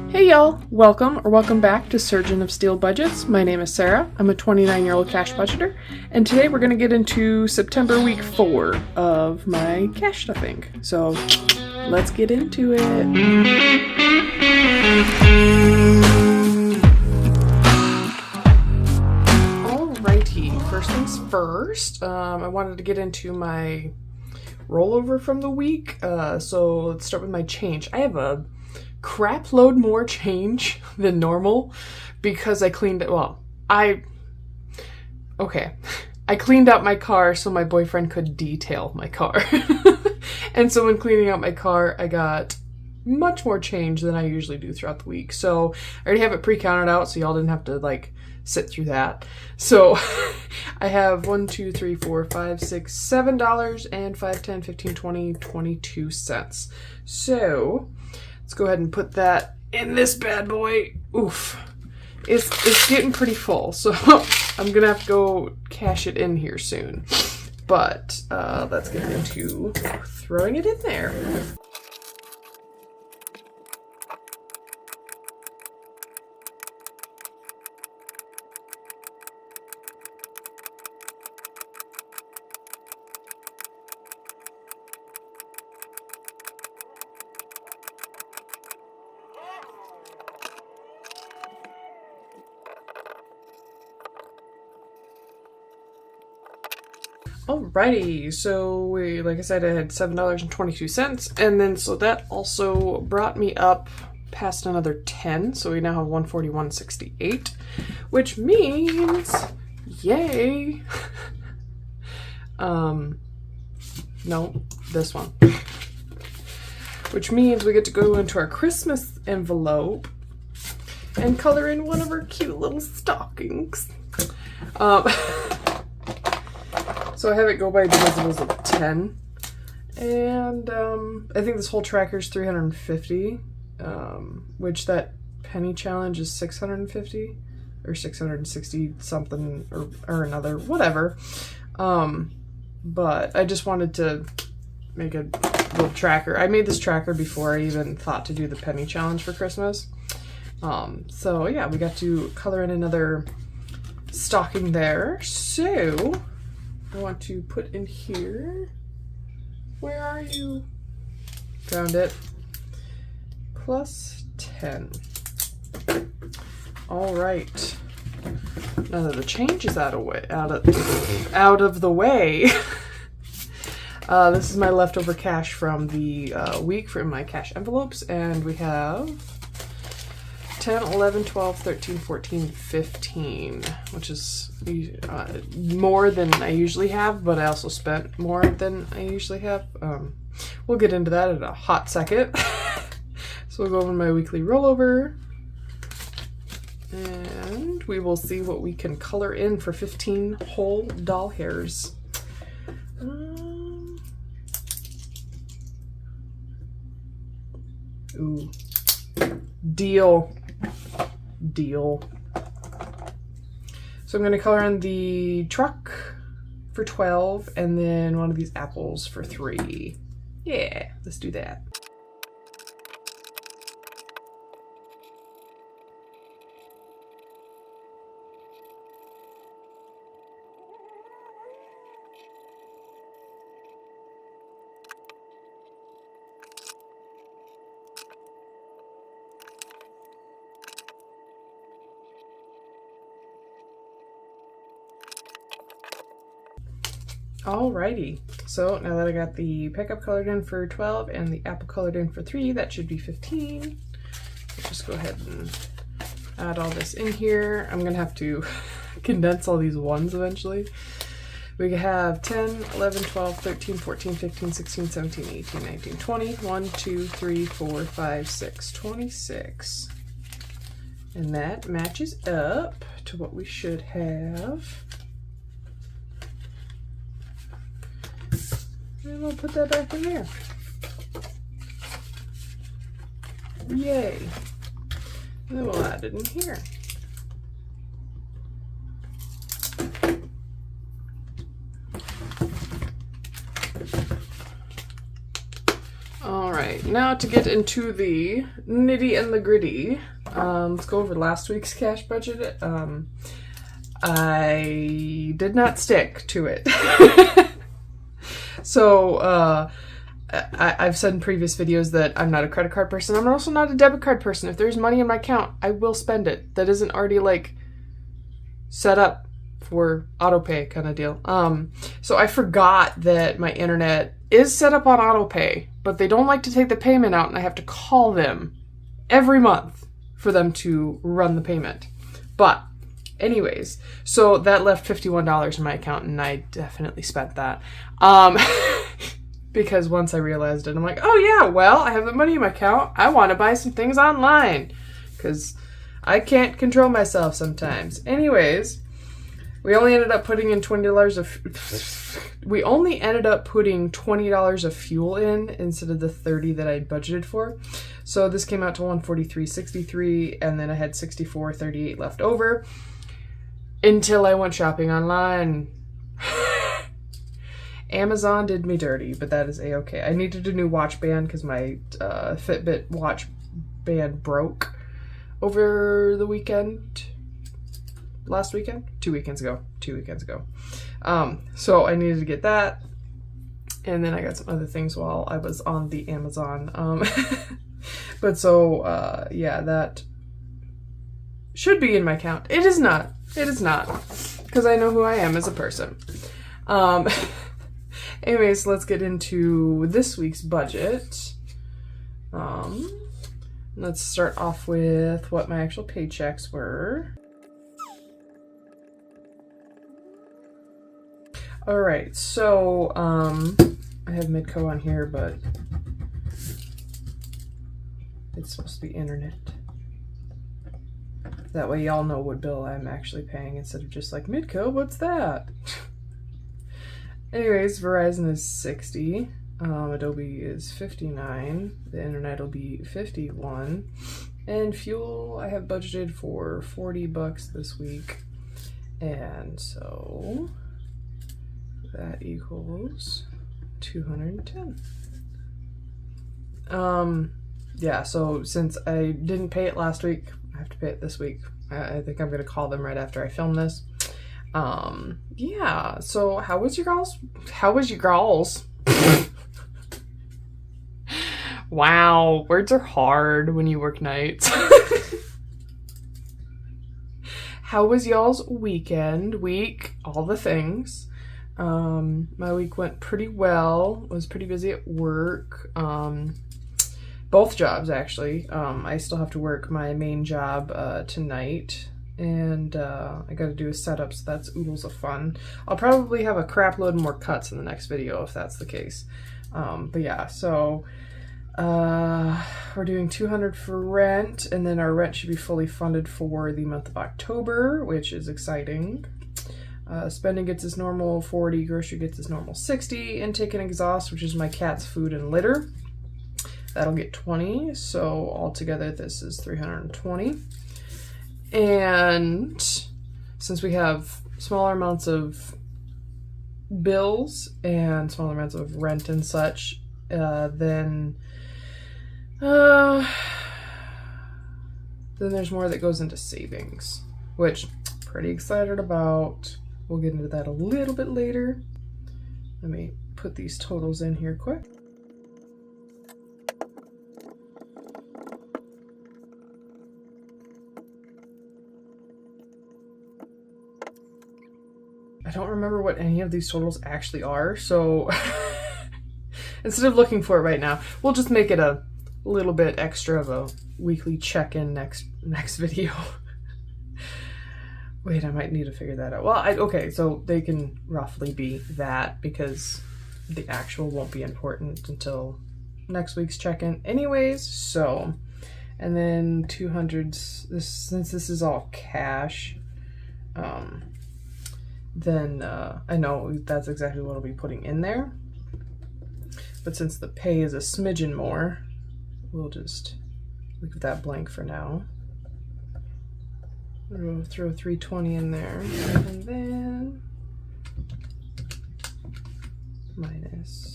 Hey y'all, welcome back to Surgeon of Steel Budgets. My name is Sarah. I'm a 29-year-old cash budgeter, and today we're going to get into September week 4 of my cash stuffing. So let's get into it. Alrighty, first things first, I wanted to get into my rollover from the week. So let's start with my change. I have a crap load more change than normal because I cleaned it. I cleaned out my car so my boyfriend could detail my car. And so when cleaning out my car, I got much more change than I usually do throughout the week. So I already have it pre-counted out, so y'all didn't have to sit through that. So I have $1, $2, $3, $4, $5, $6, $7 and 5, 10, 15, 20, 22 cents. So let's go ahead and put that in this bad boy. Oof. It's getting pretty full, so I'm gonna have to go cash it in here soon. But let's get into throwing it in there. Alrighty, so like I said, I had $7.22, and then so that also brought me up past another 10, so we now have $141.68, which means, yay! No, this one. Which means we get to go into our Christmas envelope and color in one of our cute little stockings. So I have it go by divisibles of 10, and I think this whole tracker is 350, which that penny challenge is 650 or 660 something or another, whatever. But I just wanted to make a little tracker. I made this tracker before I even thought to do the penny challenge for Christmas. So yeah, we got to color in another stocking there. So I want to put in here, where are you? Found it. Plus 10. All right. Now that the change is out of the way, this is my leftover cash from the week from my cash envelopes, and we have 10, 11, 12, 13, 14, 15, which is more than I usually have, but I also spent more than I usually have. We'll get into that in a hot second. So we'll go over my weekly rollover, and we will see what we can color in for 15 whole doll hairs. Ooh. Deal. So I'm going to color in the truck for 12 and then one of these apples for 3. Yeah, let's do that. Alrighty, so now that I got the pickup colored in for 12 and the apple colored in for 3, that should be 15. Let's just go ahead and add all this in here. I'm gonna have to condense all these ones eventually. We have 10, 11, 12, 13, 14, 15, 16, 17, 18, 19, 20. 1, 2, 3, 4, 5, 6, 26. And that matches up to what we should have. And we'll put that back in there. Yay. And then we'll add it in here. right, now to get into the nitty and the gritty. Let's go over last week's cash budget. I did not stick to it. So, I've said in previous videos that I'm not a credit card person. I'm also not a debit card person. If there's money in my account, I will spend it. That isn't already like set up for auto pay kind of deal. So I forgot that my internet is set up on auto pay, but they don't like to take the payment out, and I have to call them every month for them to run the payment. But anyways, so that left $51 in my account, and I definitely spent that. Because once I realized it, I'm like, oh yeah, well, I have the money in my account. I want to buy some things online because I can't control myself sometimes. Anyways, we only ended up putting in $20 of fuel in instead of the $30 that I budgeted for. So this came out to $143.63, and then I had $64.38 left over until I went shopping online. Amazon did me dirty, but that is a-okay. I needed a new watch band because my Fitbit watch band broke over the weekend. Last weekend? 2 weekends ago. So I needed to get that. And then I got some other things while I was on the Amazon. But so, yeah, that should be in my account. It is not. It is not. Because I know who I am as a person. Anyways, let's get into this week's budget. Let's start off with what my actual paychecks were. Alright, so, I have Midco on here, but it's supposed to be internet. That way y'all know what bill I'm actually paying instead of just like, Midco, what's that? Anyways, Verizon is $60, Adobe is $59, the internet will be $51, and fuel I have budgeted for $40 this week, and so that equals $210. Yeah, so since I didn't pay it last week, I have to pay it this week. I think I'm gonna call them right after I film this. Yeah, so how was your girls? Wow, words are hard when you work nights. How was y'all's week, all the things? My week went pretty well. Was pretty busy at work. Both jobs actually. I still have to work my main job tonight. And I gotta do a setup, so that's oodles of fun. I'll probably have a crap load more cuts in the next video if that's the case. But yeah, so we're doing $200 for rent, and then our rent should be fully funded for the month of October, which is exciting. Spending gets its normal $40, grocery gets its normal $60, intake and exhaust, which is my cat's food and litter, that'll get $20. So altogether this is $320. And since we have smaller amounts of bills and smaller amounts of rent and such, then there's more that goes into savings, which I'm pretty excited about. We'll get into that a little bit later. Let me put these totals in here quick. I don't remember what any of these totals actually are, so instead of looking for it right now, we'll just make it a little bit extra of a weekly check-in next video. Wait, I might need to figure that out. Well, okay, so they can roughly be that because the actual won't be important until next week's check-in anyways. So, and then 200, since this is all cash, then I know that's exactly what I'll be putting in there. But since the pay is a smidgen more, we'll just leave that blank for now. We'll throw 320 in there, and then minus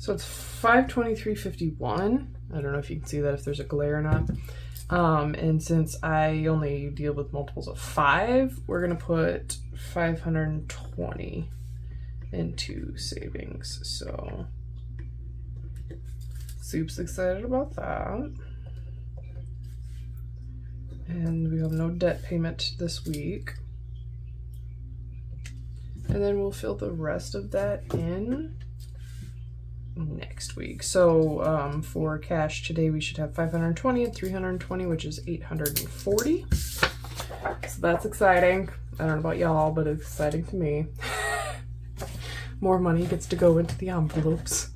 So it's $523.51. I don't know if you can see that, if there's a glare or not. And since I only deal with multiples of 5, we're gonna put 520 into savings. So Soup's excited about that. And we have no debt payment this week. And then we'll fill the rest of that in next week. So for cash today, we should have 520 and 320, which is 840. So that's exciting. I don't know about y'all, but it's exciting to me. More money gets to go into the envelopes.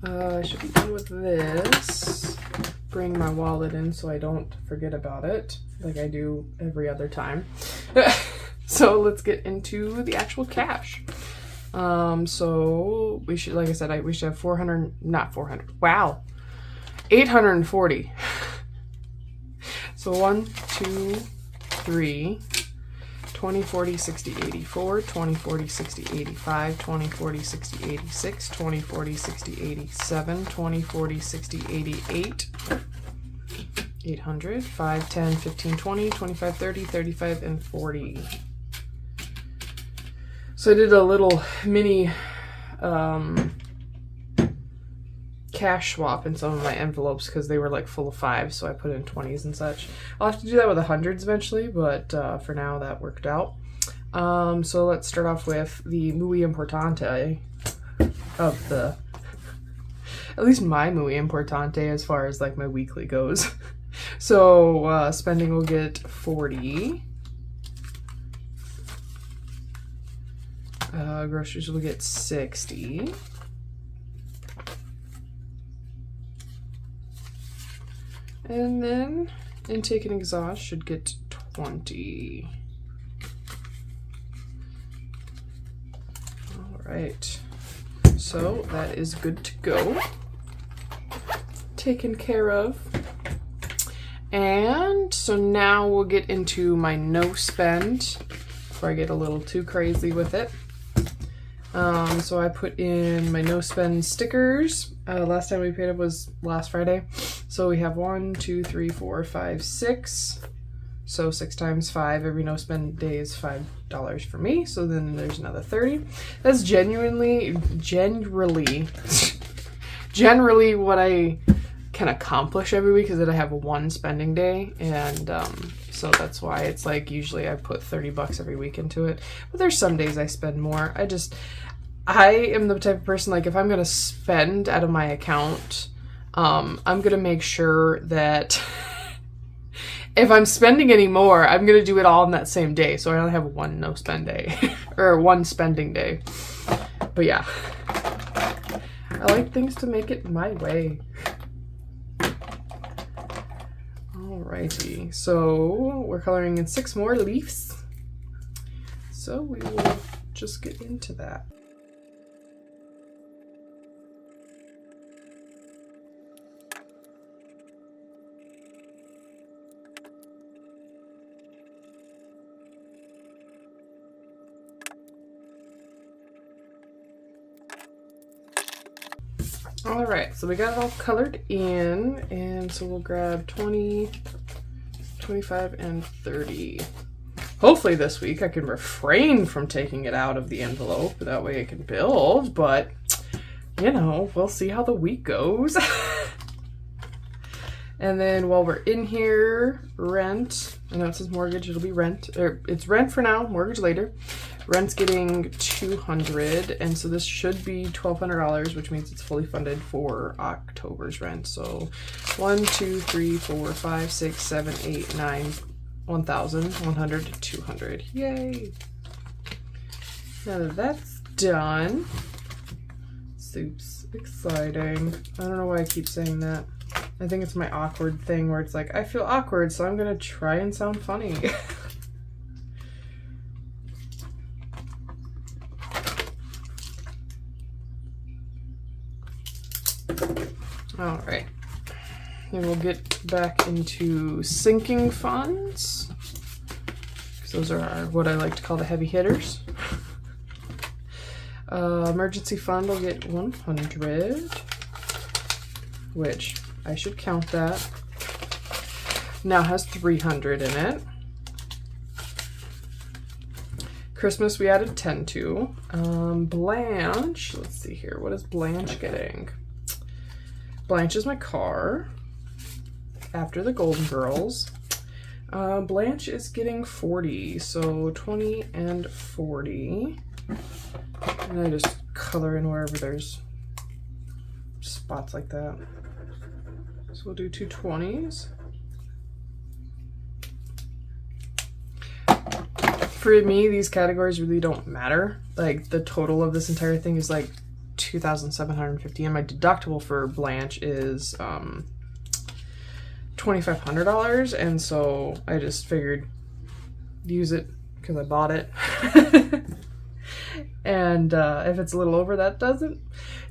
I should be done with this. Bring my wallet in so I don't forget about it, like I do every other time. So let's get into the actual cash. So we should, like I said, we should have 840. So 1, 2, 3, 20, 40, 60, 84, 20, 40, 60, 85, 20, 40, 60, 86, 20, 40, 60, 87, 20, 40, 60, 88, 800, 5, 10, 15, 20, 25, 30, 35, and 40. So I did a little mini cash swap in some of my envelopes because they were like full of 5s, so I put in 20s and such. I'll have to do that with the hundreds eventually, but for now that worked out. So let's start off with the muy importante of the, at least my muy importante as far as like my weekly goes. So spending will get 40. Groceries will get 60. And then intake and exhaust should get 20. All right. So that is good to go. Taken care of. And so now we'll get into my no spend before I get a little too crazy with it. So I put in my no spend stickers. Last time we paid up was last Friday. So we have 1, 2, 3, 4, 5, 6. So 6 times 5, every no spend day is $5 for me. So then there's another 30. That's generally what I can accomplish every week, is that I have one spending day, and so that's why it's like usually I put $30 every week into it. But there's some days I spend more. I am the type of person, like, if I'm gonna spend out of my account, I'm gonna make sure that if I'm spending any more, I'm gonna do it all in that same day, so I only have one no spend day or one spending day. But yeah, I like things to make it my way. Alrighty, so we're coloring in 6 more leaves, so we will just get into that. All right, so we got it all colored in, and so we'll grab 20, 25, and 30. Hopefully this week I can refrain from taking it out of the envelope, that way it can build, but you know, we'll see how the week goes. And then while we're in here, rent, I know it says mortgage, it'll be rent, or it's rent for now, mortgage later. Rent's getting $200, and so this should be $1,200, which means it's fully funded for October's rent. So 1, 2, 3, 4, 5, 6, 7, 8, 9, 1,100, 200. Yay! Now that that's done, Soup's exciting. I don't know why I keep saying that. I think it's my awkward thing where it's like, I feel awkward, so I'm gonna try and sound funny. All right, and we'll get back into sinking funds, because those are what I like to call the heavy hitters. Emergency fund will get 100, which I should count that. Now has 300 in it. Christmas we added 10 to. Blanche, let's see here. What is Blanche getting? Blanche is my car after the Golden Girls. Blanche is getting 40, so 20 and 40. And I just color in wherever there's spots like that. So we'll do 2 20s. For me, these categories really don't matter. Like, the total of this entire thing is like $2,750, and my deductible for Blanche is $2,500, and so I just figured use it because I bought it. And if it's a little over, that doesn't.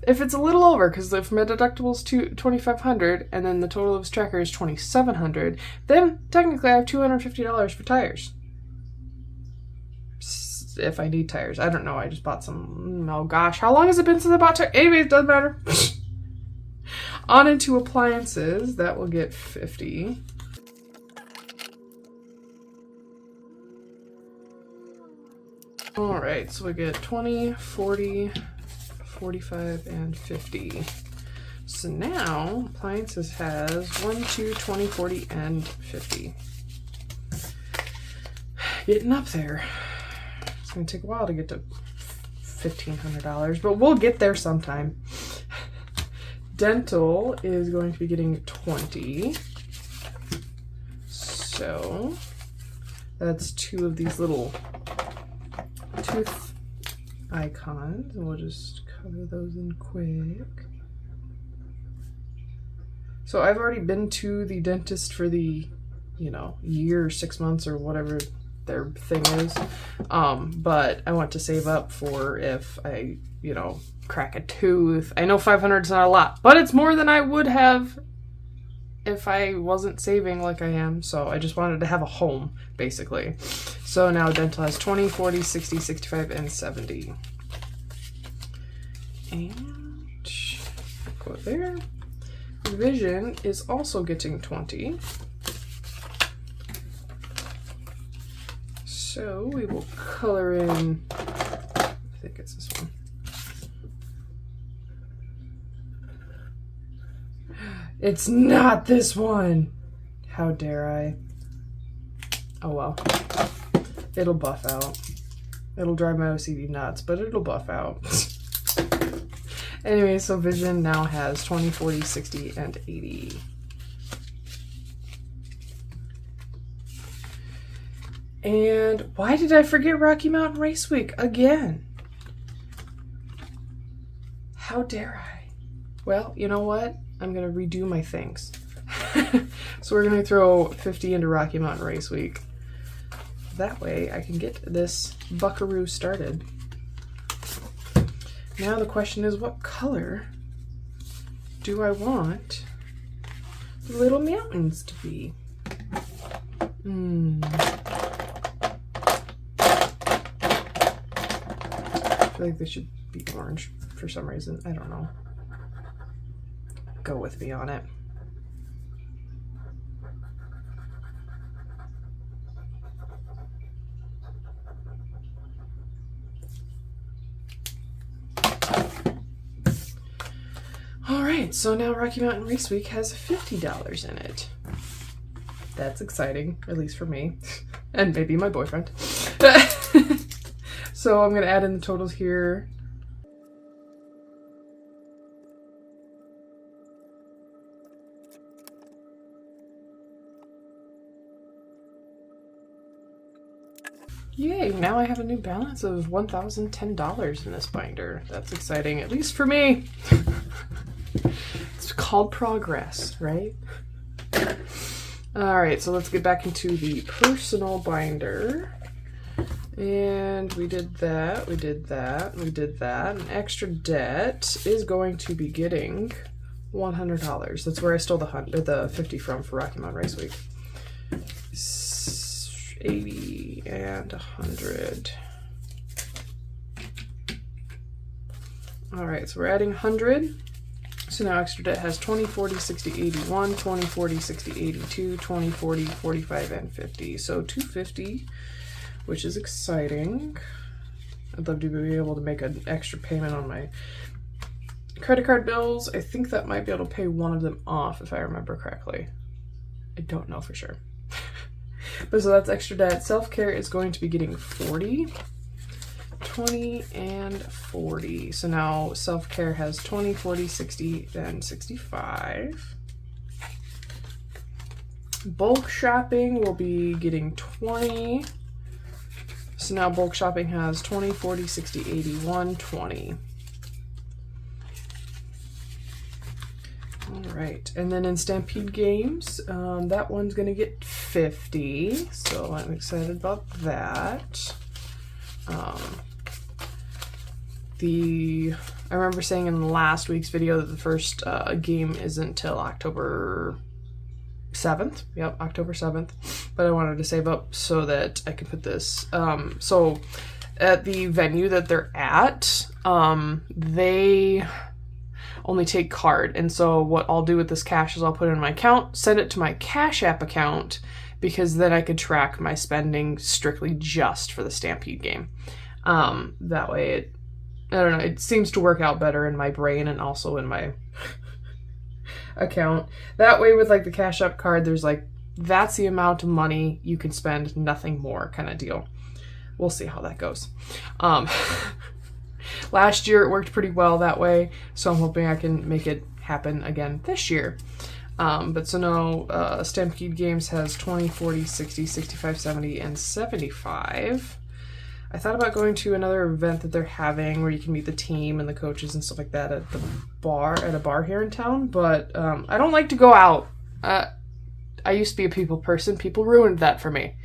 If it's a little over, because if my deductible is $2,500 and then the total of his tracker is $2,700, then technically I have $250 for tires. If I need tires, I don't know. I just bought some. Oh gosh, how long has it been since I bought tires? Anyways, doesn't matter. On into appliances, that will get 50. All right, so we get 20, 40, 45, and 50. So now appliances has 1, 2, 20, 40, and 50. Getting up there. It's gonna take a while to get to $1,500, but we'll get there sometime. Dental is going to be getting 20. So that's 2 of these little tooth icons, and we'll just color those in quick. So I've already been to the dentist for the, year or 6 months or whatever their thing is. But I want to save up for if I, crack a tooth. I know 500 is not a lot, but it's more than I would have if I wasn't saving like I am. So I just wanted to have a home, basically. So now dental has 20, 40, 60, 65, and 70. And go there. Vision is also getting 20. So we will color in, I think it's this one. It's not this one. How dare I? Oh well. It'll buff out. It'll drive my OCD nuts, but it'll buff out. Anyway, so Vision now has 20, 40, 60, and 80. And why did I forget Rocky Mountain Race Week again? How dare I? Well, you know what? I'm going to redo my things. So we're going to throw 50 into Rocky Mountain Race Week. That way I can get this buckaroo started. Now the question is, what color do I want the little mountains to be? I feel like they should be orange for some reason. I don't know. Go with me on it. All right, so now Rocky Mountain Race Week has $50 in it. That's exciting, at least for me, and maybe my boyfriend. So I'm gonna add in the totals here. Yay, now I have a new balance of $1,010 in this binder. That's exciting, at least for me. It's called progress, right? Alright, so let's get back into the personal binder. And we did that, we did that, we did that. An extra debt is going to be getting $100. That's where I stole the 50 from for Rocky Mountain Race Week. 80 and 100. All right, so we're adding 100. So now extra debt has 20, 40, 60, 81, 20, 40, 60, 82, 20, 40, 45, and 50. So 250, which is exciting. I'd love to be able to make an extra payment on my credit card bills. I think that might be able to pay one of them off if I remember correctly. I don't know for sure. But so that's extra debt. Self-care is going to be getting 40, 20, and 40. So now self-care has 20, 40, 60, and 65. Bulk shopping will be getting 20. So now bulk shopping has 20, 40, 60, 81, 20. All right, and then in Stampede Games, that one's gonna get 50, so I'm excited about that. I remember saying in last week's video that the first game isn't until October 7th. Yep, October 7th. But I wanted to save up so that I could put this. So at the venue that they're at, they only take card. And so what I'll do with this cash is I'll put it in my account, send it to my Cash App account, because then I could track my spending strictly just for the Stampede game. That way I don't know, it seems to work out better in my brain and also in my account. That way with like the Cash App card, there's like, that's the amount of money you can spend, nothing more kind of deal. We'll see how that goes. Last year it worked pretty well that way, so I'm hoping I can make it happen again this year. But so now Stampede Games has 20, 40, 60, 65, 70, and 75. I thought about going to another event that they're having where you can meet the team and the coaches and stuff like that at a bar here in town, but I don't like to go out. I used to be a people person. People ruined that for me.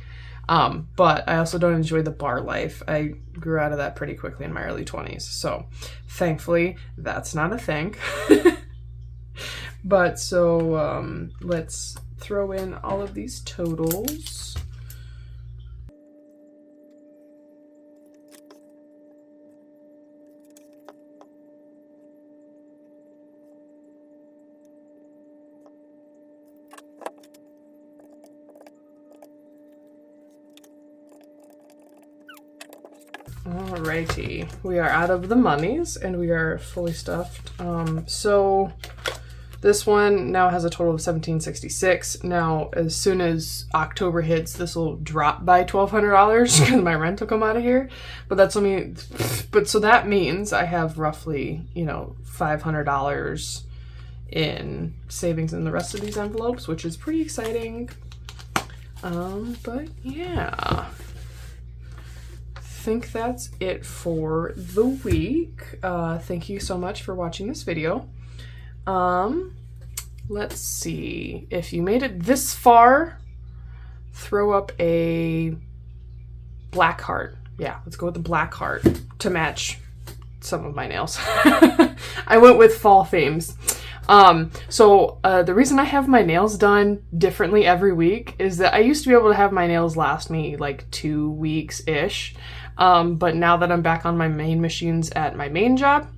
But I also don't enjoy the bar life. I grew out of that pretty quickly in my early 20s. So thankfully, that's not a thing. But so let's throw in all of these totals. Alrighty, we are out of the monies and we are fully stuffed. So this one now has a total of 1766. Now, as soon as October hits, this will drop by $1,200 because my rent will come out of here. But that's only, but so that means I have roughly, $500 in savings in the rest of these envelopes, which is pretty exciting. But yeah. I think that's it for the week. Thank you so much for watching this video. Let's see, if you made it this far, throw up a black heart. Yeah, let's go with the black heart to match some of my nails. I went with fall themes. So the reason I have my nails done differently every week is that I used to be able to have my nails last me like 2 weeks-ish. But now that I'm back on my main machines at my main job,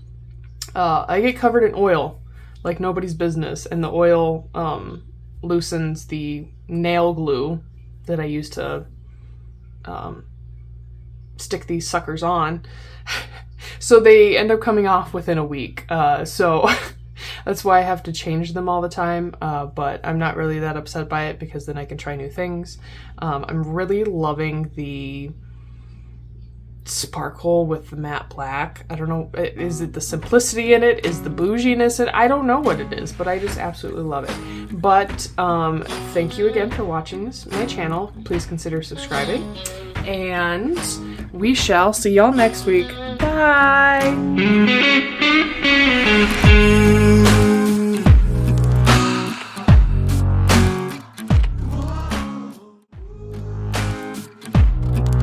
I get covered in oil like nobody's business. And the oil loosens the nail glue that I use to stick these suckers on. So they end up coming off within a week. So that's why I have to change them all the time. But I'm not really that upset by it because then I can try new things. I'm really loving the sparkle with the matte black. I don't know, is it the simplicity in it? Is the bouginess in it? I don't know what it is, but I just absolutely love it. But thank you again for watching my channel. Please consider subscribing, and we shall see y'all next week. Bye!